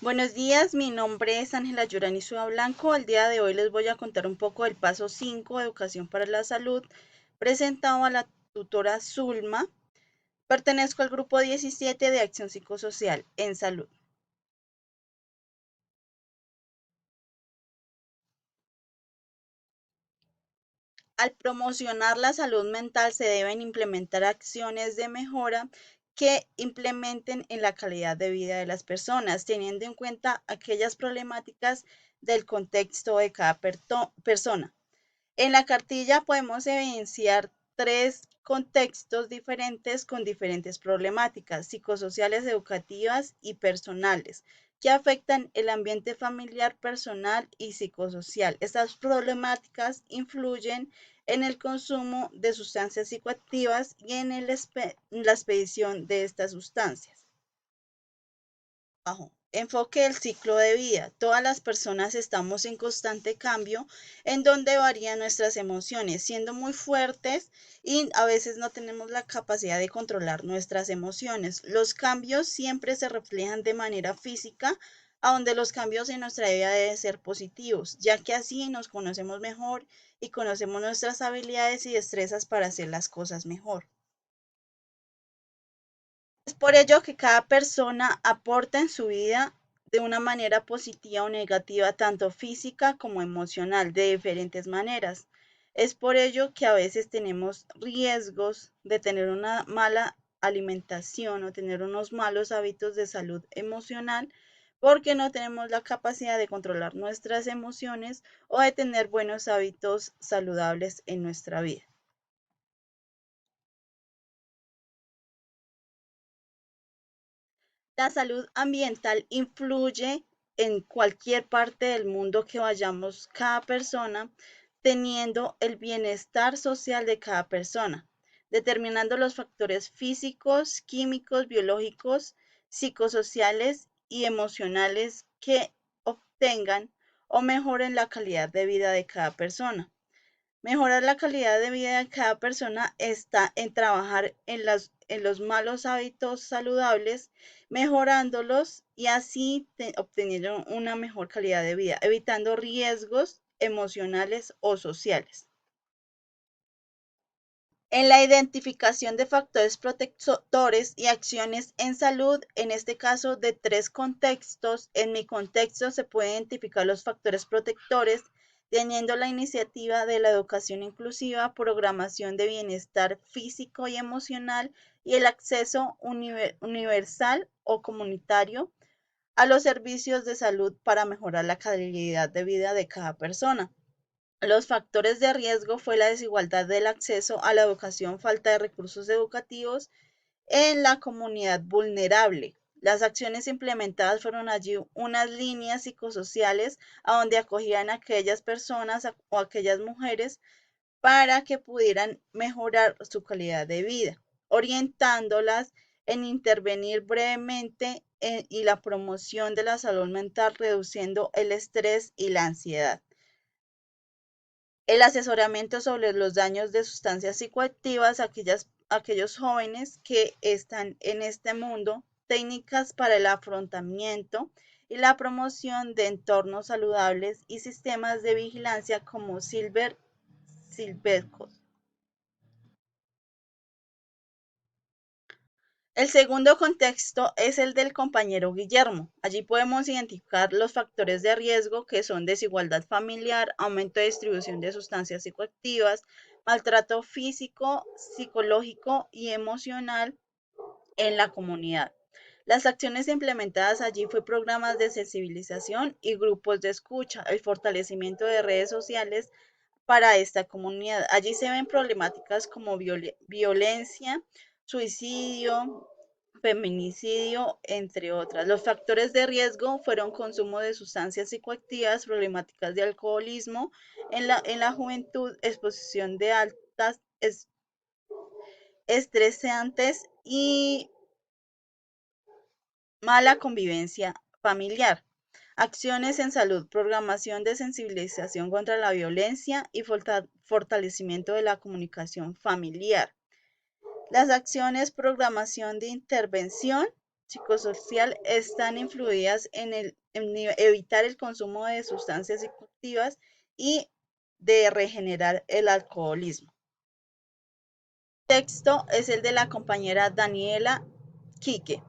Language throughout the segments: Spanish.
Buenos días, mi nombre es Ángela Yurani Suba Blanco. El día de hoy les voy a contar un poco del paso 5, Educación para la Salud, presentado a la tutora Zulma. Pertenezco al grupo 17 de Acción Psicosocial en Salud. Al promocionar la salud mental se deben implementar acciones de mejora que implementen en la calidad de vida de las personas, teniendo en cuenta aquellas problemáticas del contexto de cada persona. En la cartilla podemos evidenciar tres contextos diferentes con diferentes problemáticas psicosociales, educativas y personales que afectan el ambiente familiar, personal y psicosocial. Estas problemáticas influyen en el consumo de sustancias psicoactivas y en la expedición de estas sustancias. Enfoque del ciclo de vida. Todas las personas estamos en constante cambio, en donde varían nuestras emociones, siendo muy fuertes y a veces no tenemos la capacidad de controlar nuestras emociones. Los cambios siempre se reflejan de manera física, a donde los cambios en nuestra vida deben ser positivos, ya que así nos conocemos mejor y conocemos nuestras habilidades y destrezas para hacer las cosas mejor. Es por ello que cada persona aporta en su vida de una manera positiva o negativa, tanto física como emocional, de diferentes maneras. Es por ello que a veces tenemos riesgos de tener una mala alimentación o tener unos malos hábitos de salud emocional porque no tenemos la capacidad de controlar nuestras emociones o de tener buenos hábitos saludables en nuestra vida. La salud ambiental influye en cualquier parte del mundo que vayamos cada persona, teniendo el bienestar social de cada persona, determinando los factores físicos, químicos, biológicos, psicosociales y emocionales que obtengan o mejoren la calidad de vida de cada persona. Mejorar la calidad de vida de cada persona está en trabajar en los malos hábitos saludables, mejorándolos y así obteniendo una mejor calidad de vida, evitando riesgos emocionales o sociales. En la identificación de factores protectores y acciones en salud, en este caso de tres contextos, en mi contexto se pueden identificar los factores protectores teniendo la iniciativa de la educación inclusiva, programación de bienestar físico y emocional y el acceso universal o comunitario a los servicios de salud para mejorar la calidad de vida de cada persona. Los factores de riesgo fue la desigualdad del acceso a la educación, falta de recursos educativos en la comunidad vulnerable. Las acciones implementadas fueron allí unas líneas psicosociales a donde acogían a aquellas personas o aquellas mujeres para que pudieran mejorar su calidad de vida, orientándolas en intervenir brevemente y la promoción de la salud mental, reduciendo el estrés y la ansiedad. El asesoramiento sobre los daños de sustancias psicoactivas a aquellos jóvenes que están en este mundo, técnicas para el afrontamiento y la promoción de entornos saludables y sistemas de vigilancia como Silvercos. El segundo contexto es el del compañero Guillermo. Allí podemos identificar los factores de riesgo que son desigualdad familiar, aumento de distribución de sustancias psicoactivas, maltrato físico, psicológico y emocional en la comunidad. Las acciones implementadas allí fue programas de sensibilización y grupos de escucha, el fortalecimiento de redes sociales para esta comunidad. Allí se ven problemáticas como violencia, suicidio, feminicidio, entre otras. Los factores de riesgo fueron consumo de sustancias psicoactivas, problemáticas de alcoholismo en la juventud, exposición de altas estresantes y mala convivencia familiar. Acciones en salud, programación de sensibilización contra la violencia y fortalecimiento de la comunicación familiar. Las acciones, programación de intervención psicosocial están influidas en evitar el consumo de sustancias psicoactivas y de regenerar el alcoholismo. El texto es el de la compañera Daniela Quique.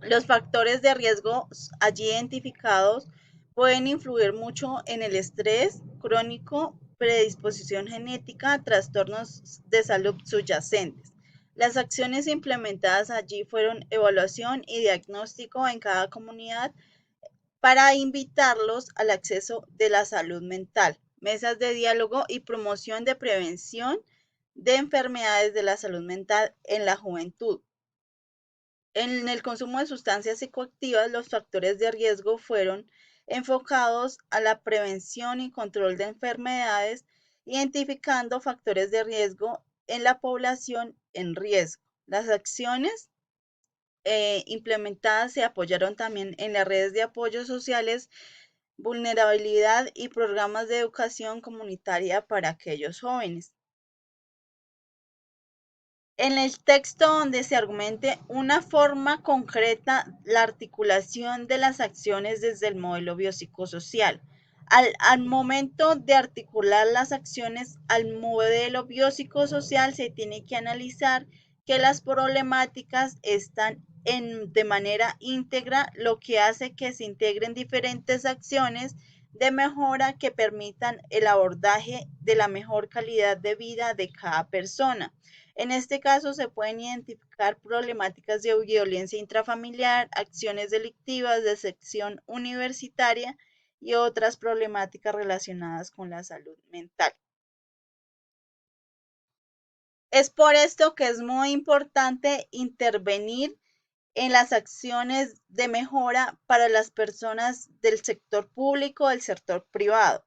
Los factores de riesgo allí identificados pueden influir mucho en el estrés crónico, predisposición genética, trastornos de salud subyacentes. Las acciones implementadas allí fueron evaluación y diagnóstico en cada comunidad para invitarlos al acceso de la salud mental, mesas de diálogo y promoción de prevención de enfermedades de la salud mental en la juventud. En el consumo de sustancias psicoactivas, los factores de riesgo fueron enfocados a la prevención y control de enfermedades, identificando factores de riesgo en la población en riesgo. Las acciones implementadas se apoyaron también en las redes de apoyo sociales, vulnerabilidad y programas de educación comunitaria para aquellos jóvenes. En el texto donde se argumente una forma concreta la articulación de las acciones desde el modelo biopsicosocial. Al momento de articular las acciones al modelo biopsicosocial se tiene que analizar que las problemáticas están de manera íntegra, lo que hace que se integren diferentes acciones de mejora que permitan el abordaje de la mejor calidad de vida de cada persona. En este caso se pueden identificar problemáticas de violencia intrafamiliar, acciones delictivas, deserción universitaria y otras problemáticas relacionadas con la salud mental. Es por esto que es muy importante intervenir en las acciones de mejora para las personas del sector público, del sector privado,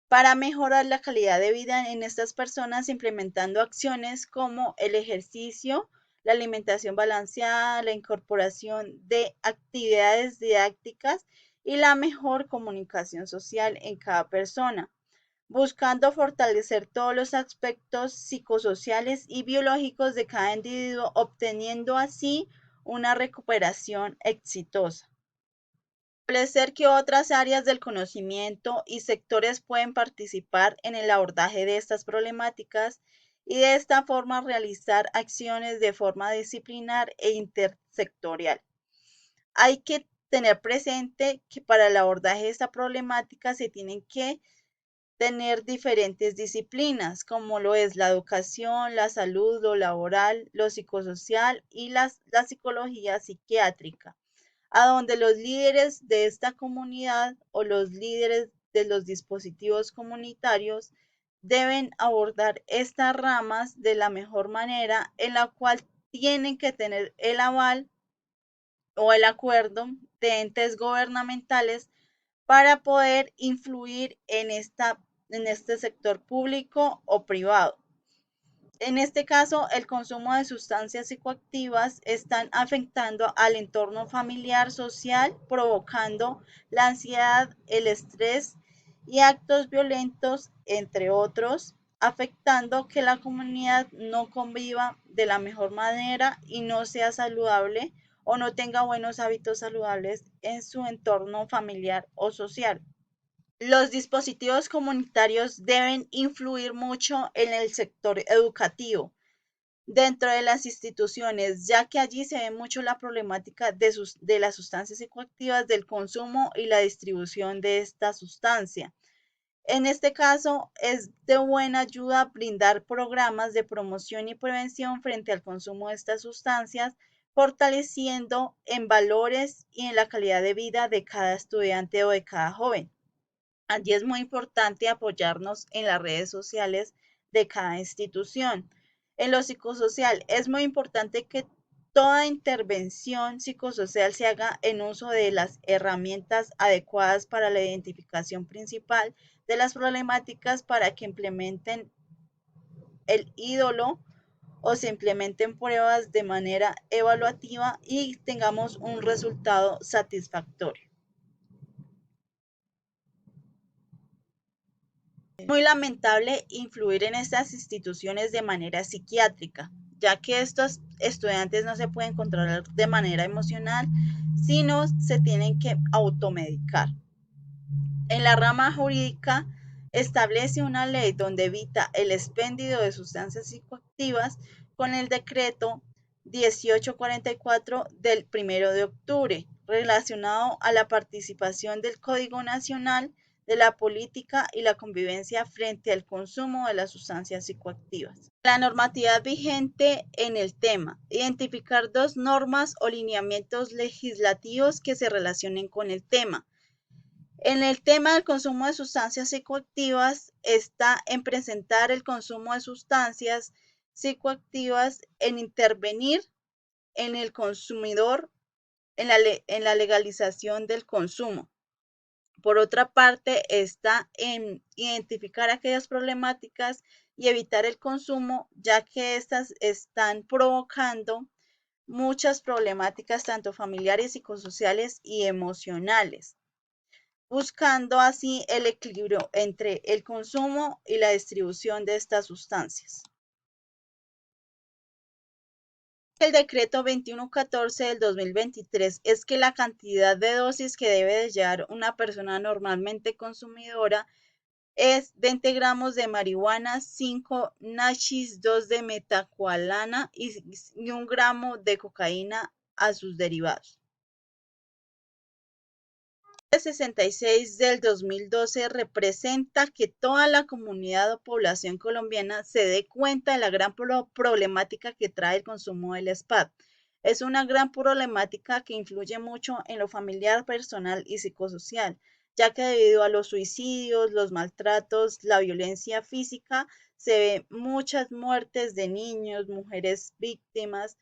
para mejorar la calidad de vida en estas personas, implementando acciones como el ejercicio, la alimentación balanceada, la incorporación de actividades didácticas y la mejor comunicación social en cada persona, buscando fortalecer todos los aspectos psicosociales y biológicos de cada individuo, obteniendo así una recuperación exitosa. Establecer que otras áreas del conocimiento y sectores pueden participar en el abordaje de estas problemáticas y de esta forma realizar acciones de forma disciplinar e intersectorial. Hay que tener presente que para el abordaje de esta problemática se tienen que tener diferentes disciplinas, como lo es la educación, la salud, lo laboral, lo psicosocial y la psicología psiquiátrica, a donde los líderes de esta comunidad o los líderes de los dispositivos comunitarios deben abordar estas ramas de la mejor manera, en la cual tienen que tener el aval o el acuerdo de entes gubernamentales para poder influir en este sector público o privado. En este caso, el consumo de sustancias psicoactivas están afectando al entorno familiar, social, provocando la ansiedad, el estrés y actos violentos, entre otros, afectando que la comunidad no conviva de la mejor manera y no sea saludable o no tenga buenos hábitos saludables en su entorno familiar o social. Los dispositivos comunitarios deben influir mucho en el sector educativo dentro de las instituciones, ya que allí se ve mucho la problemática de las sustancias psicoactivas, del consumo y la distribución de esta sustancia. En este caso, es de buena ayuda brindar programas de promoción y prevención frente al consumo de estas sustancias, fortaleciendo en valores y en la calidad de vida de cada estudiante o de cada joven. Allí es muy importante apoyarnos en las redes sociales de cada institución. En lo psicosocial es muy importante que toda intervención psicosocial se haga en uso de las herramientas adecuadas para la identificación principal de las problemáticas para que implementen el ídolo o se implementen pruebas de manera evaluativa y tengamos un resultado satisfactorio. Muy lamentable influir en estas instituciones de manera psiquiátrica, ya que estos estudiantes no se pueden controlar de manera emocional, sino se tienen que automedicar. En la rama jurídica, establece una ley donde evita el expendio de sustancias psicoactivas con el decreto 1844 del 1 de octubre, relacionado a la participación del Código Nacional de la Política y la Convivencia frente al consumo de las sustancias psicoactivas. La normativa vigente en el tema. Identificar dos normas o lineamientos legislativos que se relacionen con el tema. En el tema del consumo de sustancias psicoactivas está en presentar el consumo de sustancias psicoactivas, en intervenir en el consumidor en la legalización del consumo. Por otra parte, está en identificar aquellas problemáticas y evitar el consumo, ya que estas están provocando muchas problemáticas tanto familiares, psicosociales y emocionales, buscando así el equilibrio entre el consumo y la distribución de estas sustancias. El decreto 2114 del 2023 es que la cantidad de dosis que debe de llevar una persona normalmente consumidora es 20 gramos de marihuana, 5 nashis, 2 de metacoalana y 1 gramo de cocaína a sus derivados. 66 del 2012 representa que toda la comunidad o población colombiana se dé cuenta de la gran problemática que trae el consumo del SPAD. Es una gran problemática que influye mucho en lo familiar, personal y psicosocial, ya que debido a los suicidios, los maltratos, la violencia física, se ven muchas muertes de niños, mujeres víctimas,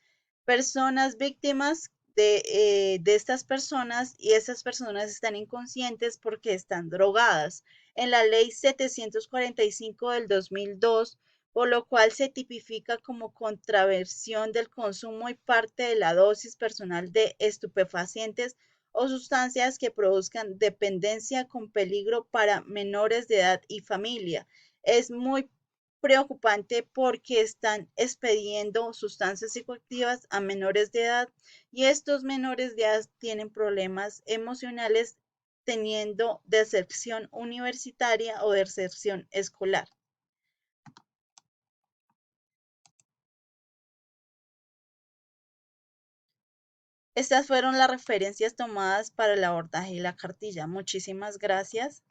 personas víctimas de estas personas, y esas personas están inconscientes porque están drogadas. En la ley 745 del 2002, por lo cual se tipifica como contraversión del consumo y parte de la dosis personal de estupefacientes o sustancias que produzcan dependencia con peligro para menores de edad y familia. Es muy preocupante porque están expediendo sustancias psicoactivas a menores de edad, y estos menores de edad tienen problemas emocionales, teniendo deserción universitaria o deserción escolar. Estas fueron las referencias tomadas para el abordaje y la cartilla. Muchísimas gracias.